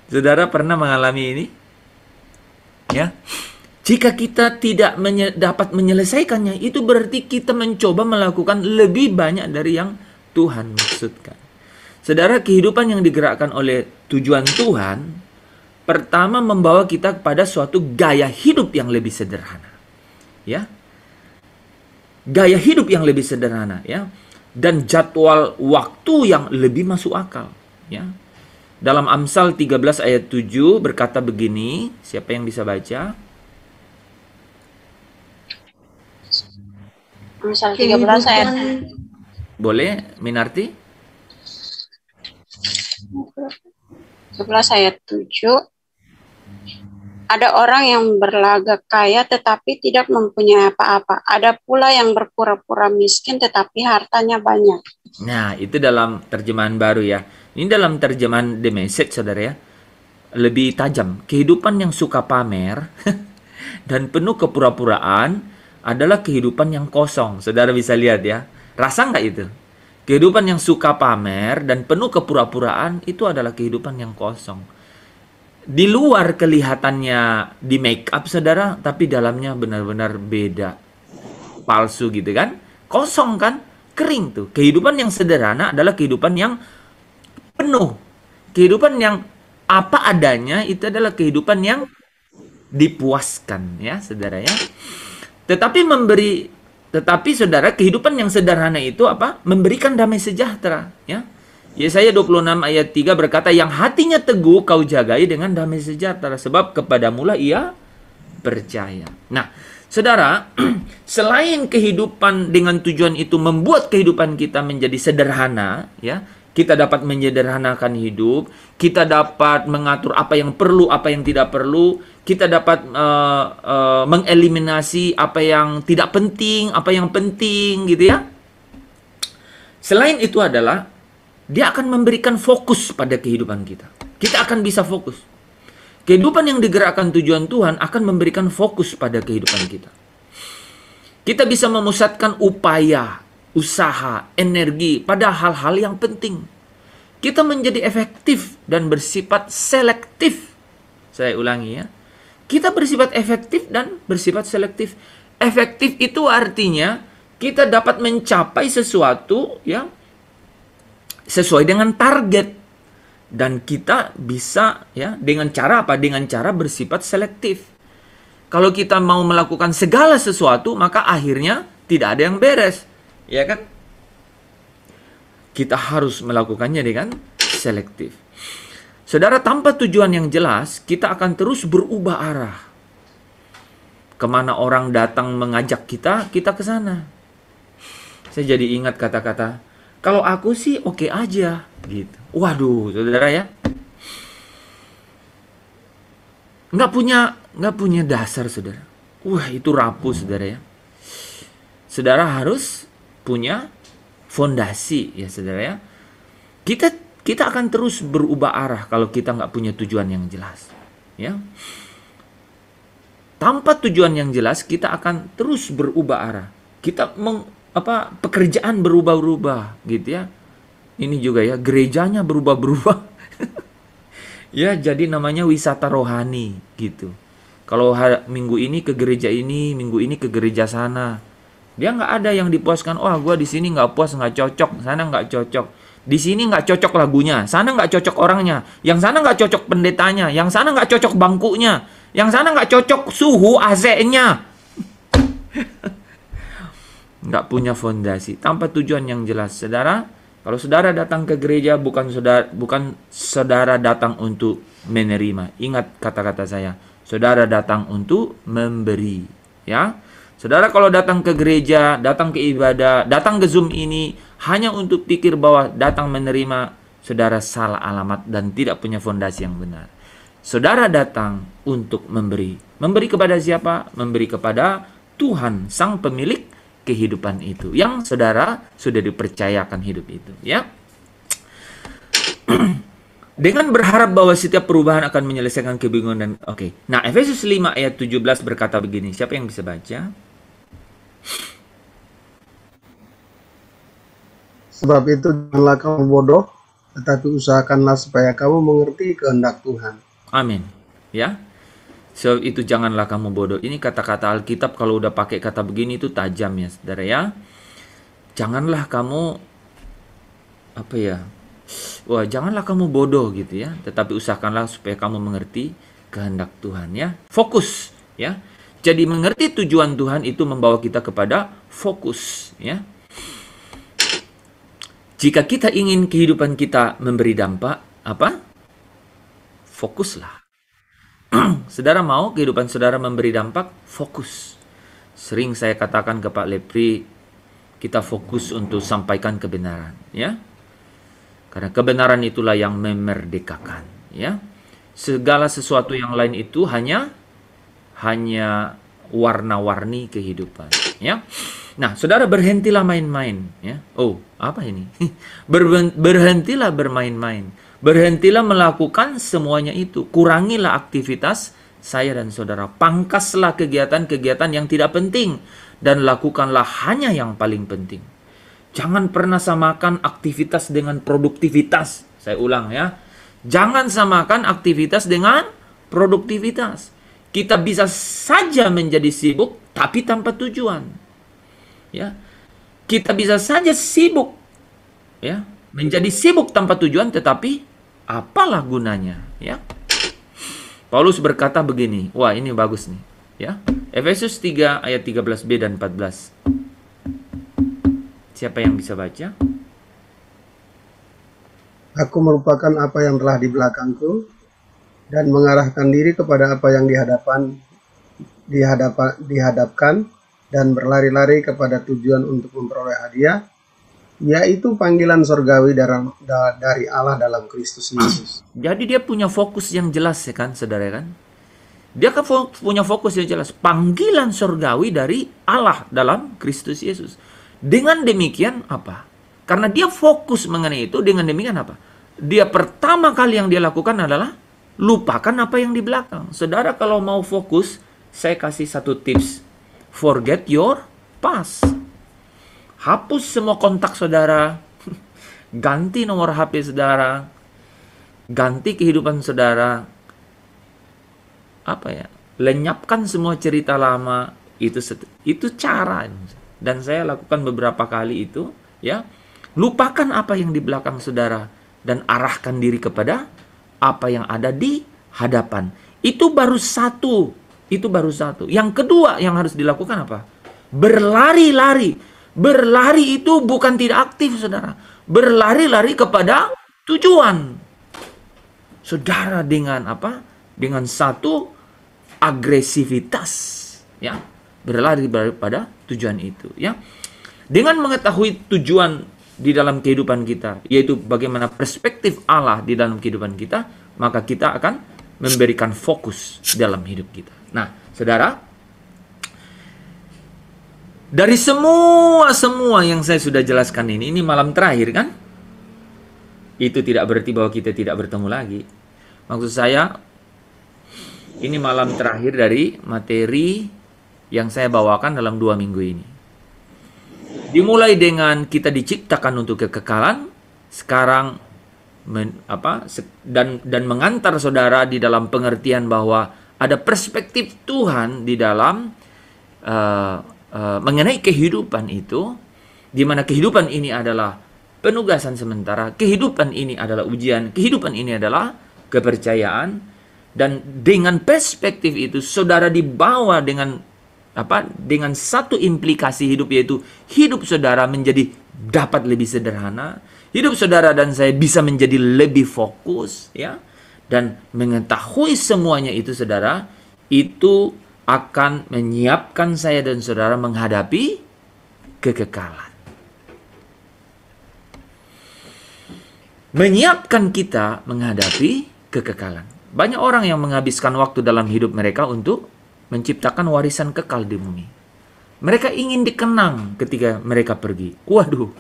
Saudara pernah mengalami ini? Ya. Jika kita tidak dapat menyelesaikannya, itu berarti kita mencoba melakukan lebih banyak dari yang Tuhan maksudkan. Saudara, kehidupan yang digerakkan oleh tujuan Tuhan, pertama membawa kita kepada suatu gaya hidup yang lebih sederhana. Ya. Gaya hidup yang lebih sederhana, ya, dan jadwal waktu yang lebih masuk akal, ya. Dalam Amsal 13 ayat 7 berkata begini, siapa yang bisa baca? Amsal 13 ayat. Boleh, Minarti? 11 ayat 7. Ada orang yang berlagak kaya tetapi tidak mempunyai apa-apa. Ada pula yang berpura-pura miskin tetapi hartanya banyak. Nah, itu dalam terjemahan baru, ya. Ini dalam terjemahan The Message, saudara, ya. Lebih tajam. Kehidupan yang suka pamer dan penuh kepura-puraan adalah kehidupan yang kosong. Saudara bisa lihat, ya. Rasa nggak itu? Kehidupan yang suka pamer dan penuh kepura-puraan itu adalah kehidupan yang kosong. Di luar kelihatannya di make up, saudara, tapi dalamnya benar-benar beda. Palsu gitu kan? Kosong kan? Kering tuh. Kehidupan yang sederhana adalah kehidupan yang penuh. Kehidupan yang apa adanya itu adalah kehidupan yang dipuaskan, ya, saudara, ya. Tetapi saudara, kehidupan yang sederhana itu apa? Memberikan damai sejahtera, ya. Yesaya 26 ayat 3 berkata, yang hatinya teguh kau jagai dengan damai sejahtera, sebab kepadamulah ia percaya. Nah, saudara, selain kehidupan dengan tujuan itu membuat kehidupan kita menjadi sederhana, ya, kita dapat menyederhanakan hidup, kita dapat mengatur apa yang perlu, apa yang tidak perlu, kita dapat mengeliminasi apa yang tidak penting, apa yang penting, gitu, ya. Selain itu adalah dia akan memberikan fokus pada kehidupan kita. Kita akan bisa fokus. Kehidupan yang digerakkan tujuan Tuhan akan memberikan fokus pada kehidupan kita. Kita bisa memusatkan upaya, usaha, energi pada hal-hal yang penting. Kita menjadi efektif dan bersifat selektif. Saya ulangi, ya. Kita bersifat efektif dan bersifat selektif. Efektif itu artinya kita dapat mencapai sesuatu, ya, sesuai dengan target. Dan kita bisa ya dengan cara apa? Dengan cara bersifat selektif. Kalau kita mau melakukan segala sesuatu, maka akhirnya tidak ada yang beres. Ya kan? Kita harus melakukannya dengan selektif. Saudara, tanpa tujuan yang jelas, kita akan terus berubah arah. Kemana orang datang mengajak kita, kita ke sana. Saya jadi ingat kata-kata, kalau aku sih oke aja. Gitu. Waduh, saudara ya. Nggak punya dasar, saudara. Wah, itu rapuh, saudara ya. Saudara harus punya fondasi, ya saudara ya. Kita akan terus berubah arah kalau kita nggak punya tujuan yang jelas. Ya. Tanpa tujuan yang jelas, kita akan terus berubah arah. Kita pekerjaan berubah-ubah, gitu ya. Ini juga ya, gerejanya berubah-berubah. Ya, jadi namanya wisata rohani gitu. Kalau minggu ini ke gereja ini, minggu ini ke gereja sana. Dia nggak ada yang dipuaskan. Wah, gue di sini nggak puas, nggak cocok. Sana nggak cocok. Di sini nggak cocok lagunya. Sana nggak cocok orangnya. Yang sana nggak cocok pendetanya. Yang sana nggak cocok bangkunya. Yang sana nggak cocok suhu AC-nya. Nggak punya fondasi. Tanpa tujuan yang jelas. Saudara, kalau saudara datang ke gereja bukan saudara datang untuk menerima. Ingat kata-kata saya. Saudara datang untuk memberi, ya. Saudara kalau datang ke gereja, datang ke ibadah, datang ke Zoom ini hanya untuk pikir bahwa datang menerima, saudara salah alamat dan tidak punya fondasi yang benar. Saudara datang untuk memberi. Memberi kepada siapa? Memberi kepada Tuhan, Sang Pemilik kehidupan itu, yang saudara sudah dipercayakan hidup itu, ya. Dengan berharap bahwa setiap perubahan akan menyelesaikan kebingungan dan Nah, Efesus 5 ayat 17 berkata begini. Siapa yang bisa baca? Sebab itu janganlah kamu bodoh, tetapi usahakanlah supaya kamu mengerti kehendak Tuhan. Amin. Ya. So, itu janganlah kamu bodoh. Ini kata-kata Alkitab kalau udah pakai kata begini itu tajam ya, saudara ya. Janganlah kamu janganlah kamu bodoh gitu ya. Tetapi usahakanlah supaya kamu mengerti kehendak Tuhan ya. Fokus ya. Jadi mengerti tujuan Tuhan itu membawa kita kepada fokus ya. Jika kita ingin kehidupan kita memberi dampak, fokuslah. Saudara mau kehidupan saudara memberi dampak? Fokus. Sering saya katakan ke Pak Lepri, kita fokus untuk sampaikan kebenaran, ya. Karena kebenaran itulah yang memerdekakan, ya. Segala sesuatu yang lain itu hanya warna-warni kehidupan, ya. Nah, saudara berhentilah main-main, ya. Oh, apa ini? Berhentilah bermain-main. Berhentilah melakukan semuanya itu. Kurangilah aktivitas saya dan saudara. Pangkaslah kegiatan-kegiatan yang tidak penting. Dan lakukanlah hanya yang paling penting. Jangan pernah samakan aktivitas dengan produktivitas. Saya ulang ya. Jangan samakan aktivitas dengan produktivitas. Kita bisa saja menjadi sibuk, tapi tanpa tujuan. Ya. Kita bisa saja sibuk. Ya. Menjadi sibuk tanpa tujuan, tetapi apalah gunanya, ya? Paulus berkata begini. Wah, ini bagus nih, ya. Efesus 3 ayat 13b dan 14. Siapa yang bisa baca? Aku merupakan apa yang telah di belakangku dan mengarahkan diri kepada apa yang dihadapkan dan berlari-lari kepada tujuan untuk memperoleh hadiah, yaitu panggilan sorgawi dari Allah dalam Kristus Yesus. Jadi dia punya fokus yang jelas ya kan, saudara kan? Dia kan punya fokus yang jelas. Panggilan sorgawi dari Allah dalam Kristus Yesus. Dengan demikian apa? Karena dia fokus mengenai itu, dengan demikian apa? Dia pertama kali yang dia lakukan adalah lupakan apa yang di belakang. Saudara kalau mau fokus, saya kasih satu tips. Forget your past. Hapus semua kontak saudara, ganti nomor HP saudara, ganti kehidupan saudara, lenyapkan semua cerita lama, itu cara. Dan saya lakukan beberapa kali itu, ya. Lupakan apa yang di belakang saudara, dan arahkan diri kepada apa yang ada di hadapan. Itu baru satu. Itu baru satu. Yang kedua yang harus dilakukan apa? Berlari-lari. Berlari itu bukan tidak aktif, saudara. Berlari-lari kepada tujuan. Saudara dengan apa? Dengan satu agresivitas, ya. Berlari pada tujuan itu, ya. Dengan mengetahui tujuan di dalam kehidupan kita, yaitu bagaimana perspektif Allah di dalam kehidupan kita, maka kita akan memberikan fokus dalam hidup kita. Nah, saudara, dari semua yang saya sudah jelaskan ini malam terakhir kan? Itu tidak berarti bahwa kita tidak bertemu lagi. Maksud saya, ini malam terakhir dari materi yang saya bawakan dalam 2 minggu ini. Dimulai dengan kita diciptakan untuk kekekalan, sekarang dan mengantar saudara di dalam pengertian bahwa ada perspektif Tuhan di dalam mengenai kehidupan itu, di mana kehidupan ini adalah penugasan sementara, kehidupan ini adalah ujian, kehidupan ini adalah kepercayaan, dan dengan perspektif itu saudara dibawa dengan satu implikasi hidup, yaitu hidup saudara menjadi dapat lebih sederhana, hidup saudara dan saya bisa menjadi lebih fokus, ya, dan mengetahui semuanya itu, saudara, itu akan menyiapkan saya dan saudara menghadapi kekekalan. Menyiapkan kita menghadapi kekekalan. Banyak orang yang menghabiskan waktu dalam hidup mereka untuk menciptakan warisan kekal di bumi. Mereka ingin dikenang ketika mereka pergi. Waduh,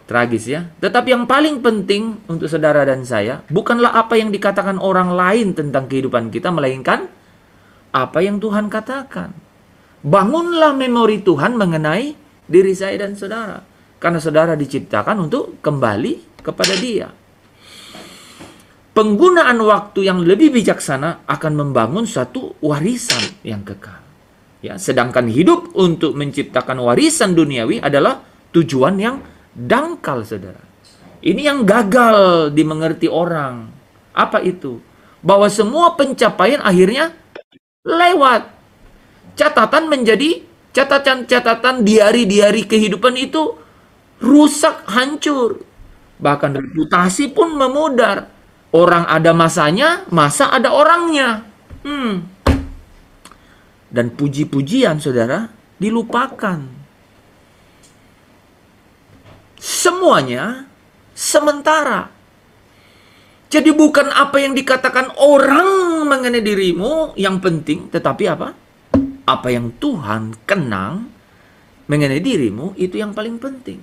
tragis ya. Tetapi yang paling penting untuk saudara dan saya, bukanlah apa yang dikatakan orang lain tentang kehidupan kita, melainkan apa yang Tuhan katakan. Bangunlah memori Tuhan mengenai diri saya dan saudara. Karena saudara diciptakan untuk kembali kepada Dia. Penggunaan waktu yang lebih bijaksana akan membangun suatu warisan yang kekal. Ya, sedangkan hidup untuk menciptakan warisan duniawi adalah tujuan yang dangkal, saudara. Ini yang gagal dimengerti orang. Apa itu? Bahwa semua pencapaian akhirnya lewat. Catatan menjadi catatan diari-diari kehidupan itu rusak, hancur. Bahkan reputasi pun memudar. Orang ada masanya, masa ada orangnya. Dan puji-pujian, saudara, dilupakan. Semuanya sementara. Jadi bukan apa yang dikatakan orang mengenai dirimu yang penting, tetapi apa? Apa yang Tuhan kenang mengenai dirimu itu yang paling penting.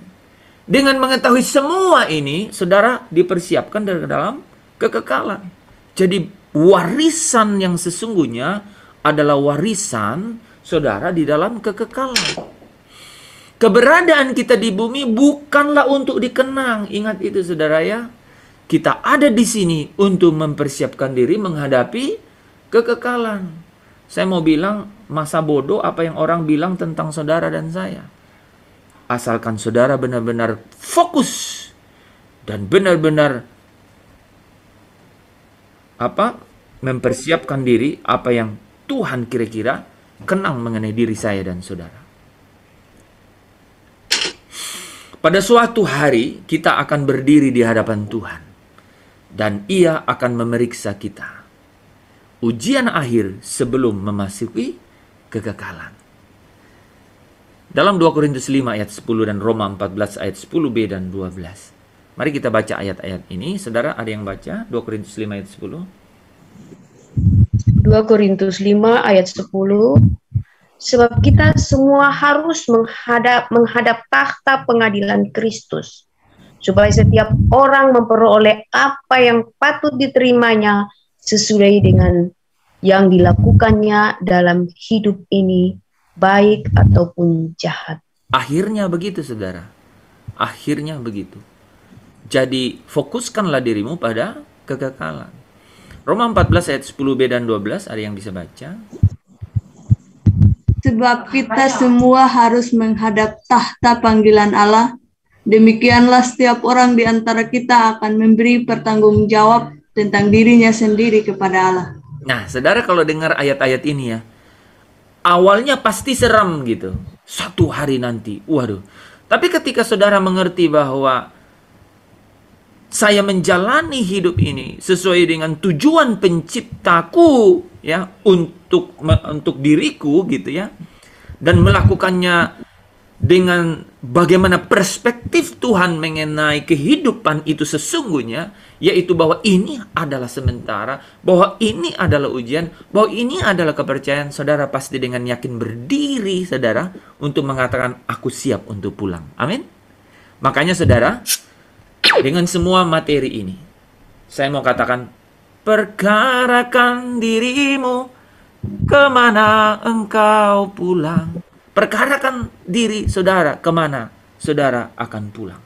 Dengan mengetahui semua ini, saudara dipersiapkan dari dalam kekekalan. Jadi warisan yang sesungguhnya adalah warisan saudara di dalam kekekalan. Keberadaan kita di bumi bukanlah untuk dikenang. Ingat itu, saudara ya. Kita ada di sini untuk mempersiapkan diri menghadapi kekekalan. Saya mau bilang, masa bodoh apa yang orang bilang tentang saudara dan saya. Asalkan saudara benar-benar fokus dan benar-benar mempersiapkan diri apa yang Tuhan kira-kira kenang mengenai diri saya dan saudara. Pada suatu hari kita akan berdiri di hadapan Tuhan dan Ia akan memeriksa kita. Ujian akhir sebelum memasuki kekekalan. Dalam 2 Korintus 5 ayat 10 dan Roma 14 ayat 10b dan 12. Mari kita baca ayat-ayat ini. Saudara, ada yang baca 2 Korintus 5 ayat 10? 2 Korintus 5 ayat 10. Sebab kita semua harus menghadap tahta pengadilan Kristus, supaya setiap orang memperoleh apa yang patut diterimanya sesuai dengan yang dilakukannya dalam hidup ini, baik ataupun jahat. Akhirnya begitu, saudara. Akhirnya begitu. Jadi fokuskanlah dirimu pada kekekalan. Roma 14 ayat 10b dan 12, ada yang bisa baca? Sebab kita semua harus menghadap tahta panggilan Allah, Demikianlah setiap orang di antara kita akan memberi pertanggungjawab tentang dirinya sendiri kepada Allah. Nah, saudara kalau dengar ayat-ayat ini ya, awalnya pasti seram gitu. Satu hari nanti, waduh. Tapi ketika saudara mengerti bahwa saya menjalani hidup ini sesuai dengan tujuan penciptaku ya, untuk diriku gitu ya, dan melakukannya dengan bagaimana perspektif Tuhan mengenai kehidupan itu sesungguhnya, yaitu bahwa ini adalah sementara, bahwa ini adalah ujian, bahwa ini adalah kepercayaan, saudara pasti dengan yakin berdiri, saudara, untuk mengatakan, aku siap untuk pulang. Amin. Makanya saudara, dengan semua materi ini, saya mau katakan, perkarakan dirimu, kemana engkau pulang. Perkarakan diri saudara, kemana saudara akan pulang.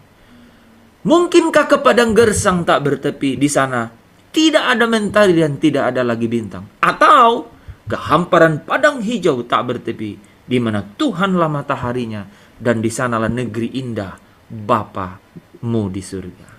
Mungkinkah ke padang gersang tak bertepi, di sana tidak ada mentari dan tidak ada lagi bintang. Atau ke hamparan padang hijau tak bertepi, di mana Tuhanlah mataharinya, dan di sanalah negeri indah Bapamu di surga.